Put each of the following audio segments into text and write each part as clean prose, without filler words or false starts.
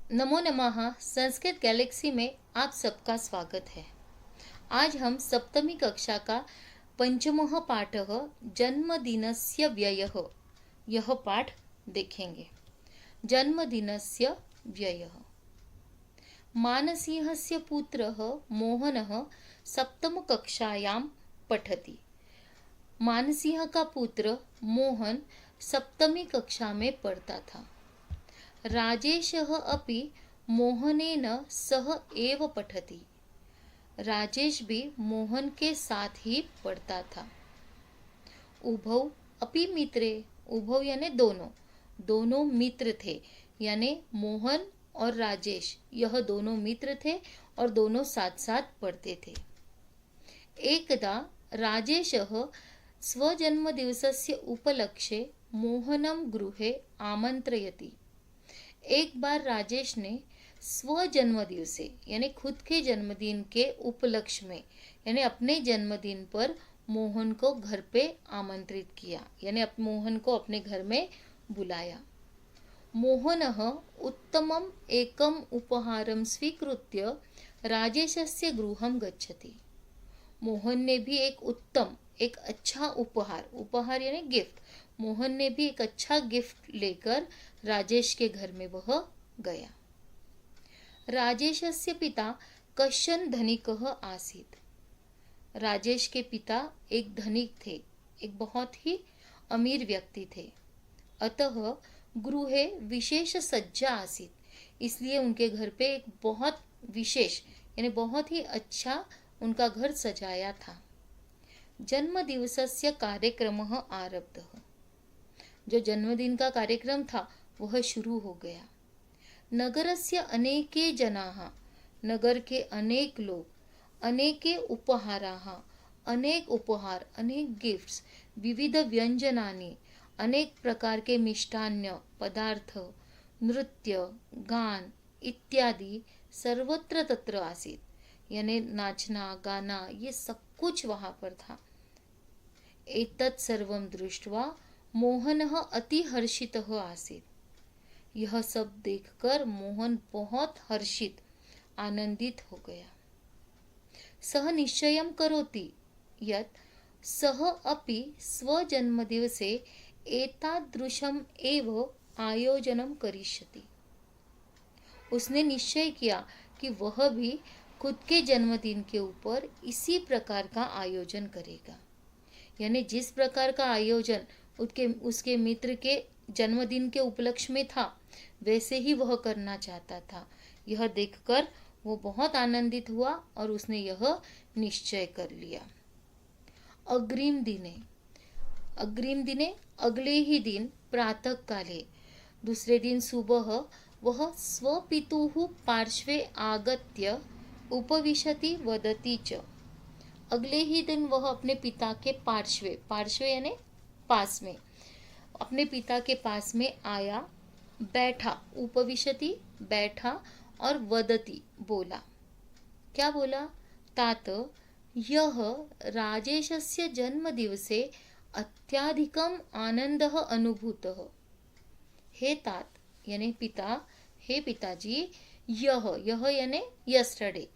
नमो नमः। संस्कृत गैलेक्सी में आप सबका स्वागत है। आज हम सप्तमी कक्षा का पंचमः पाठः जन्मदिनस्य व्ययः यह पाठ देखेंगे। जन्मदिनस्य व्ययः। मानसिंहस्य पुत्रः मोहनः सप्तमकक्षायां पठति। मानसिंह का पुत्र मोहन सप्तमी कक्षा में पढ़ता था। राजेशः अपि मोहनेन सह एव पठति। राजेश भी मोहन के साथ ही पढ़ता था। उभौ अपि मित्रे, उभौ यानी दोनों, दोनों मित्र थे, यानी मोहन और राजेश यह दोनों मित्र थे और दोनों साथ साथ पढ़ते थे। एकदा राजेशः स्वजन्मदिवसस्य उपलक्ष्ये मोहनं गृहे आमन्त्रयति। एक बार राजेश ने स्व जन्मदिवसे यानी खुद के जन्मदिन के उपलक्ष्य में यानी अपने जन्मदिन पर मोहन को घर पे आमंत्रित किया, यानी मोहन को अपने घर में बुलाया। मोहनः उत्तमम् एकम् उपहारं स्वीकृत्य राजेशस्य गृहं गच्छति। मोहन ने भी एक अच्छा उपहार यानी गिफ्ट, मोहन ने भी एक अच्छा गिफ्ट लेकर राजेश के घर में वह गया। राजेशस्य पिता कश्चन धनिकः आसीत्। राजेश के पिता एक धनिक थे, एक बहुत ही अमीर व्यक्ति थे। अतः गृहे विशेष सज्जा आसीत्, इसलिए उनके घर पे एक बहुत विशेष यानी बहुत ही अच्छा उनका घर सजाया था। जन्मदिवसस्य कार्यक्रमः आरब्धः। जो जन्मदिन का कार्यक्रम था वह शुरू हो गया। नगरस्य अनेके जनाः, नगर के अनेक लोग, अनेके उपहाराः, अनेक उपहार, अनेक गिफ्ट्स, विविध व्यंजनानि, अनेक प्रकार के मिष्टान्न पदार्थ, नृत्य, गान इत्यादि सर्वत्र तत्र आसीत्, यानी नाचना गाना ये सब कुछ वहां पर था। एतत् सर्वं दृष्ट्वा मोहनः अति हर्षितः आसीत्। यह सब देखकर मोहन बहुत हर्षित आनंदित हो गया। सः निश्चयं करोति यत् सः अपि स्वजन्मदिवसे एतादृशम् एव आयोजनं करिष्यति। उसने निश्चय किया कि वह भी खुद के जन्मदिन के ऊपर इसी प्रकार का आयोजन करेगा, यानी जिस प्रकार का आयोजन उसके मित्र के जन्मदिन के उपलक्ष्य में था वैसे ही वह करना चाहता था। यह देखकर वो बहुत आनंदित हुआ और उसने यह निश्चय कर लिया। अग्रिम दिने अगले ही दिन प्रातः काले, दूसरे दिन सुबह वह स्वपितुः पार्श्वे आगत्य उपविशति वदति च। अगले ही दिन वह अपने पिता के पार्श्वे यानी पास में, अपने पिता के पास में आया, बैठा, उपविशति बैठा और वदति बोला। क्या बोला? तात यह राजेशस्य जन्मदिवसे अत्याधिकम आनंदः अनुभूतः। हे तात यानी पिता, हे पिताजी, यह यानी यस्टरडे,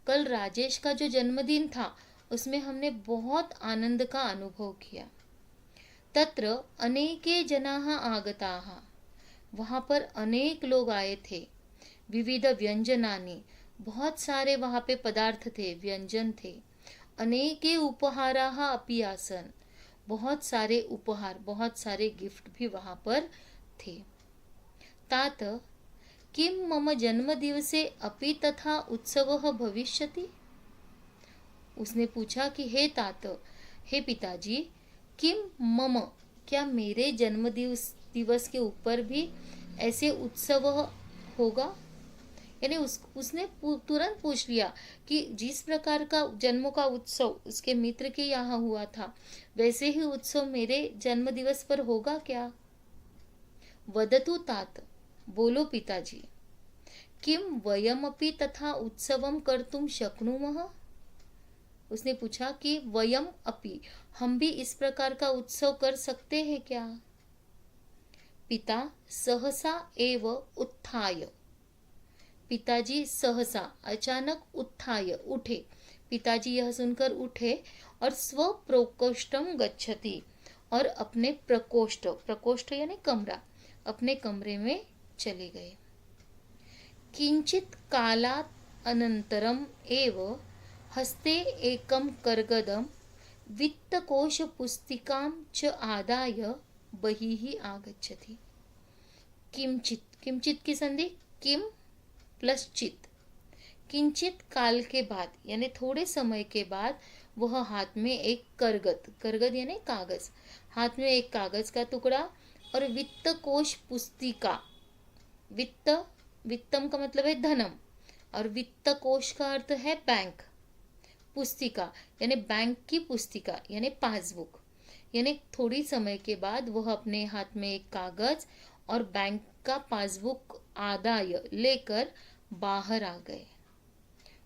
कल राजेश का जो जन्मदिन था उसमें हमने बहुत आनंद का अनुभव किया। तत्र अनेके जनाः आगताः, वहाँ पर अनेक लोग आए थे। विविध व्यंजनानि, बहुत सारे वहाँ पे पदार्थ थे, व्यंजन थे। अनेके उपहाराः अपि आसन्, बहुत सारे उपहार, बहुत सारे गिफ्ट भी वहाँ पर थे। तात किं मम जन्मदिवसे अपि तथा उत्सवः भविष्यति? उसने पूछा कि हे तात, हे पिताजी, किम मम, क्या मेरे जन्म दिवस के ऊपर भी ऐसे उत्सव होगा? यानी उसने तुरंत पूछ लिया कि जिस प्रकार का जन्म का उत्सव उसके मित्र के यहाँ हुआ था वैसे ही उत्सव मेरे जन्म दिवस पर होगा क्या? वदतु तात, बोलो पिताजी। किम वयमपि तथा उत्सवम कर्तुम शक्नुमः? उसने पूछा कि वयम अपि, हम भी इस प्रकार का उत्सव कर सकते हैं क्या? पिता सहसा एव उत्थाय, पिताजी सहसा अचानक उत्थाय उठे, पिताजी यह सुनकर उठे और स्वप्रकोष्ठम गच्छति, और अपने प्रकोष्ठ, प्रकोष्ठ यानी कमरा, अपने कमरे में चले गए। किंचित कालात् अनन्तरम एव हस्ते एकम कर्गदम वित्तकोश पुस्तिकां च आदाय बहिः आगच्छति। किंचित, किंचित की संधि किम प्लस चित। किंचित काल के बाद यानी थोड़े समय के बाद वह हाथ में एक करगद, करगद यानी कागज, हाथ में एक कागज का टुकड़ा और वित्त कोश पुस्तिका, वित्त, वित्तम का मतलब है धनम, और वित्त कोश का अर्थ है बैंक, पुस्तिका यानी बैंक की पुस्तिका यानी पासबुक, यानी थोड़ी समय के बाद वह अपने हाथ में एक कागज और बैंक का पासबुक आदाय लेकर बाहर आ गए।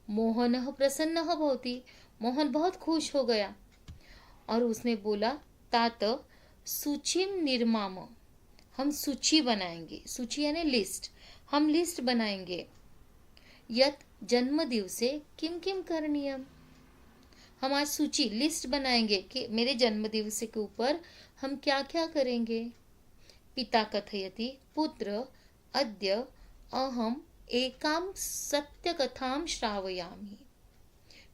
मोहनः प्रसन्नः भवति, मोहन बहुत खुश हो गया और उसने बोला, तात सूचीम निर्माम, हम सूची बनाएंगे, सूची यानी लिस्ट, हम लिस्ट बनाएंगे। यत जन्म दिवसे किम किम करणीयम, हम आज सूची लिस्ट बनाएंगे कि मेरे जन्म दिवस के ऊपर हम क्या क्या करेंगे। पिता कथयति, पुत्र अद्य अहम एकाम सत्य कथाम श्रावयामि।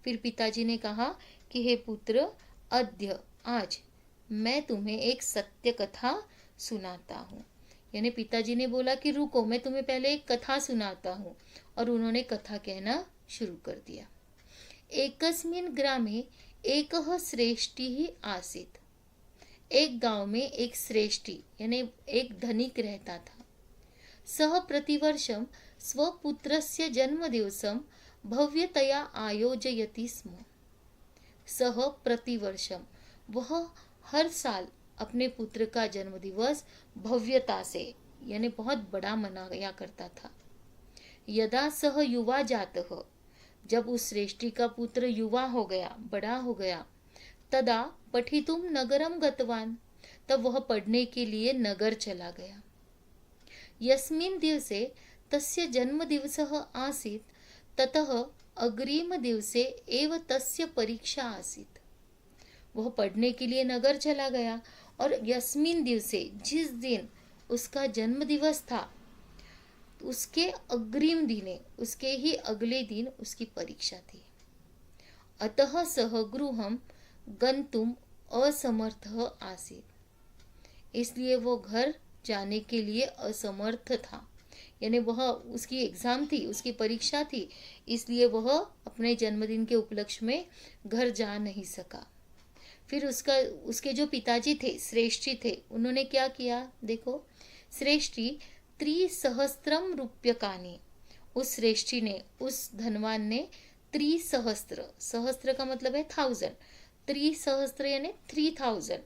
फिर पिताजी ने कहा कि हे पुत्र, अद्य आज मैं तुम्हें एक सत्य कथा सुनाता हूँ। यानी पिताजी ने बोला कि रुको, मैं तुम्हें पहले एक कथा सुनाता हूँ, और उन्होंने कथा कहना शुरू कर दिया। एकस्मिन् ग्रामे एकः श्रेष्ठी आसीत्, एक गांव में एक श्रेष्ठी यानी एक धनिक रहता था। सः प्रतिवर्षं स्वपुत्रस्य जन्मदिवसं भव्यतया आयोजयति स्म। सः प्रतिवर्षम, वह हर साल अपने पुत्र का जन्मदिवस भव्यता से यानी बहुत बड़ा मनाया करता था। यदा सः युवा जातः, जब उस श्रेष्ठी का पुत्र युवा हो गया, बड़ा हो गया, तदा पठितुम नगरम गतवान, तब वह पढ़ने के लिए नगर चला गया। यस्मिन् दिवसे तस्य जन्मदिवसः आसीत्, ततः अग्रिम दिवसे एव तस्य परीक्षा आसीत्। वह पढ़ने के लिए नगर चला गया और यस्मिन् दिवसे, जिस दिन उसका जन्म दिवस था, उसके अग्रिम दिने, उसके ही अगले दिन उसकी परीक्षा थी। अतः सः गृहं गन्तुम असमर्थः आसीत्, इसलिए वो घर जाने के लिए असमर्थ था। यानी वह, उसकी एग्जाम थी, उसकी परीक्षा थी, इसलिए वह अपने जन्मदिन के उपलक्ष्य में घर जा नहीं सका। फिर उसके जो पिताजी थे, श्रेष्ठी थे, उन्होंने क्या किया, देखो, श्रेष्ठी 3,000 रूप्यकाणि, उस श्रेष्ठी ने, उस धनवान ने 3,000, सहस्त्र का मतलब है 1000, 3,000 यानी 3000,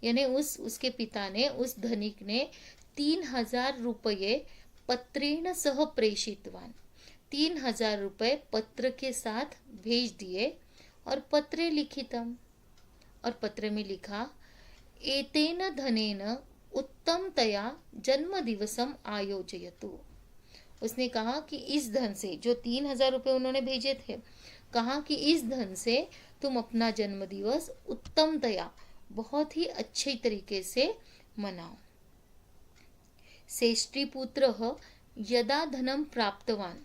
यानी उसके पिता ने, उस धनिक ने 3,000 रुपये पत्रेण सह प्रेषितवान, 3,000 रुपये पत्र के साथ भेज दिए। और पत्रे लिखितम, और पत्र में लिखा, एतेन धनेन उत्तमतया जन्म दिवसम आयोजयतु। उसने कहा कि इस धन से, जो 3,000 रुपये उन्होंने भेजे थे, कहा कि इस धन से तुम अपना जन्म दिवस उत्तमतया, बहुत ही अच्छे तरीके से मनाओ। श्रेष्ठी पुत्र यदा धनम प्राप्तवान,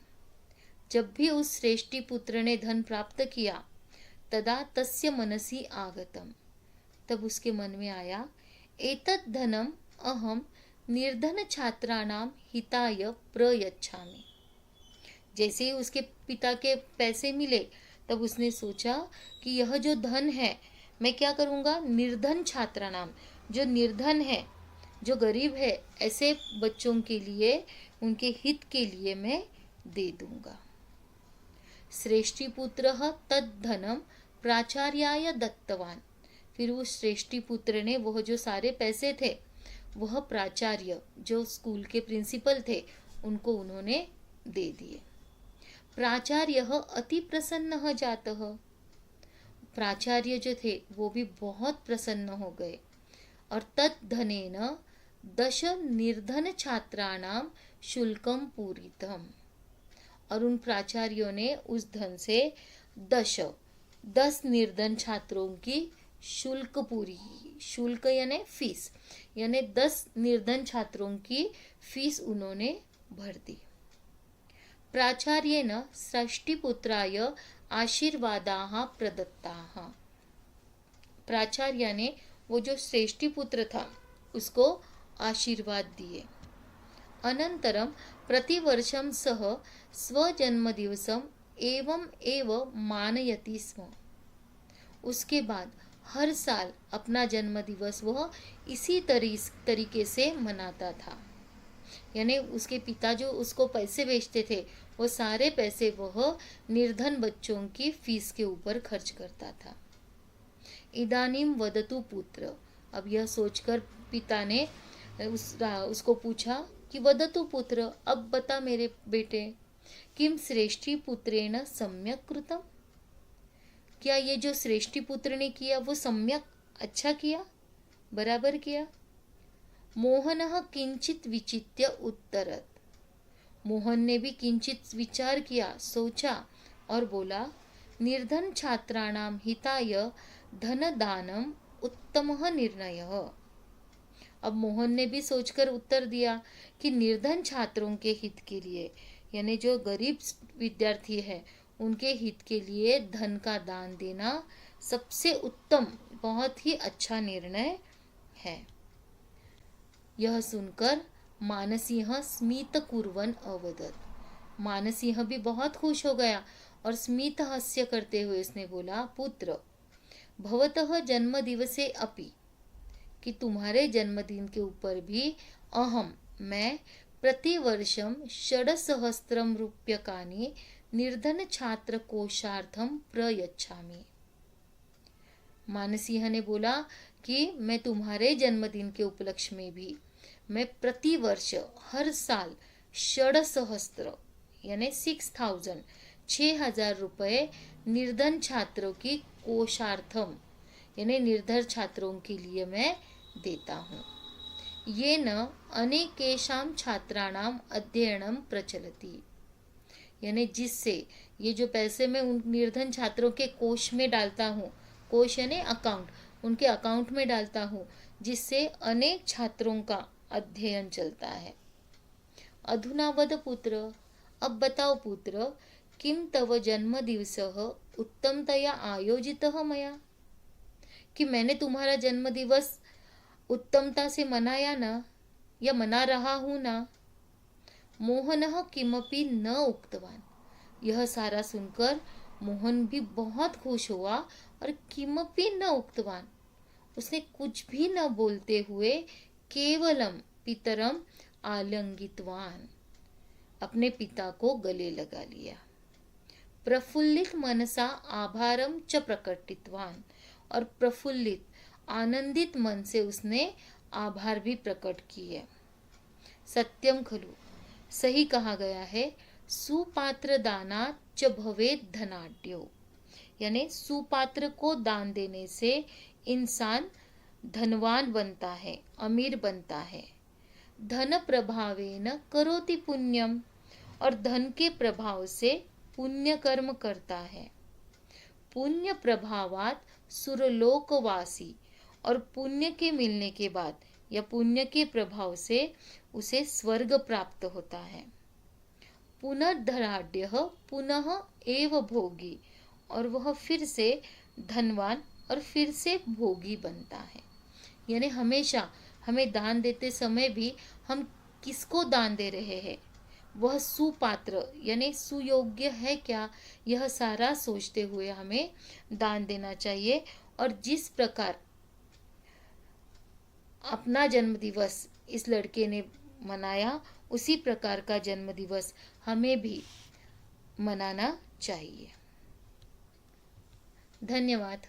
जब भी उस श्रेष्ठी पुत्र ने धन प्राप्त किया, तदा तस्य मनसि आगतम, तब उसके मन में आया, एतत् धनम अहम निर्धन छात्राणां हिताय प्रयच्छामि। जैसे ही उसके पिता के पैसे मिले, तब उसने सोचा कि यह जो धन है, मैं क्या करूँगा, निर्धन छात्राणां, जो निर्धन है, जो गरीब है, ऐसे बच्चों के लिए, उनके हित के लिए मैं दे दूंगा। श्रेष्ठी पुत्र तद्धनम प्राचार्याय दत्तवान, फिर उस श्रेष्ठी पुत्र ने वह जो सारे पैसे थे, वह प्राचार्य, जो स्कूल के प्रिंसिपल थे, उनको उन्होंने दे दिए। प्राचार्य अति प्रसन्न जातः, प्राचार्य जो थे वो भी बहुत प्रसन्न हो गए। और तद्धनेन 10 निर्धन छात्राणां शुल्कम पूरितम, और उन प्राचार्यों ने उस धन से 10 निर्धन छात्रों की शुल्क पूरी की। शुल्क यानी फीस, यानी 10 निर्धन छात्रों की फीस उन्होंने भर दी। प्राचार्येण षष्टिपुत्राय आशीर्वादाः प्रदत्ताः। प्राचार्य ने वो जो श्रेष्ठी पुत्र था उसको आशीर्वाद दिए। अनंतरम प्रतिवर्षम सह स्वजन्मदिवसम एवं एव मानयति स्म। उसके बाद हर साल अपना जन्मदिवस वह इसी तरीके से मनाता था। यानी उसके पिता जो उसको पैसे भेजते थे वो सारे पैसे वह निर्धन बच्चों की फीस के ऊपर खर्च करता था। इदानीम वदतु पुत्र। अब यह सोचकर पिता ने उसको पूछा कि वदतु पुत्र, अब बता मेरे बेटे, किम श्रेष्ठी पुत्रेण सम्यक कृतम। क्या ये जो श्रेष्ठी पुत्र ने किया वो सम्यक अच्छा किया, बराबर किया। मोहनः किंचित विचित्य उत्तरत। मोहन ने भी किंचित विचार किया, सोचा और बोला, निर्धन छात्राणाम हिताय धनदानम उत्तमः निर्णयः। अब मोहन ने भी सोचकर उत्तर दिया कि निर्धन छात्रों के हित के लिए, यानी जो गरीब विद्यार्थी है उनके हित के लिए धन का दान देना सबसे उत्तम, बहुत ही अच्छा निर्णय है। यह सुनकर मानसिंह स्मित कुर्वन् अवदत्। मानसिंह भी बहुत खुश हो गया और स्मित हास्य करते हुए उसने बोला, पुत्र भवतः जन्म दिवसे अपि, कि तुम्हारे जन्मदिन के ऊपर भी मैं प्रतिवर्षम 6,000 रूप्यकाणि निर्धन छात्र कोषार्थम प्रयच्छामि। मानसिंह ने बोला कि मैं तुम्हारे जन्मदिन के उपलक्ष्य में भी मैं प्रतिवर्ष हर साल 6,000 यानी 6,000 रुपए निर्धन छात्रों की कोषार्थम यानी निर्धन छात्रों के लिए मैं देता हूँ। ये न अनेकेषां छात्राणाम अध्ययनम प्रचलति, यानी जिससे ये जो पैसे मैं उन निर्धन छात्रों के कोष में डालता हूँ, कोष यानी अकाउंट, उनके अकाउंट में डालता हूँ, जिससे अनेक छात्रों का अध्ययन चलता है। अधुना वद पुत्र, अब बताओ पुत्र, किम तव जन्म दिवसः उत्तमतया आयोजितः मया, कि मैंने तुम्हारा जन्म दिवस उत्तमता से मनाया ना, या मना रहा हूँ ना। मोहनः किमपि न उक्तवान। यह सारा सुनकर मोहन भी बहुत खुश हुआ और किमपि न उक्तवान, उसने कुछ भी न बोलते हुए केवलम पितरम आलिंगितवान, अपने पिता को गले लगा लिया। प्रफुल्लित मनसा आभारम च प्रकटितवान, और प्रफुल्लित आनंदित मन से उसने आभार भी प्रकट किए। सत्यम खलु, सही कहा गया है, सुपात्र दानात् च भवेत् धनाढ्यो, यानी सुपात्र को दान देने से इंसान धनवान बनता है, अमीर बनता है। धन प्रभावेन करोति पुण्यम, और धन के प्रभाव से पुण्य कर्म करता है। पुण्य प्रभावात सुरलोकवासी, और पुण्य के मिलने के बाद या पुण्य के प्रभाव से उसे स्वर्ग प्राप्त होता है। पुनर्धनाढ्य पुनः एव भोगी, और वह फिर से धनवान और फिर से भोगी बनता है। यानी हमेशा हमें दान देते समय भी हम किसको दान दे रहे हैं, वह सुपात्र यानी सुयोग्य है क्या, यह सारा सोचते हुए हमें दान देना चाहिए। और जिस प्रकार अपना जन्मदिवस इस लड़के ने मनाया, उसी प्रकार का जन्मदिवस हमें भी मनाना चाहिए। धन्यवाद।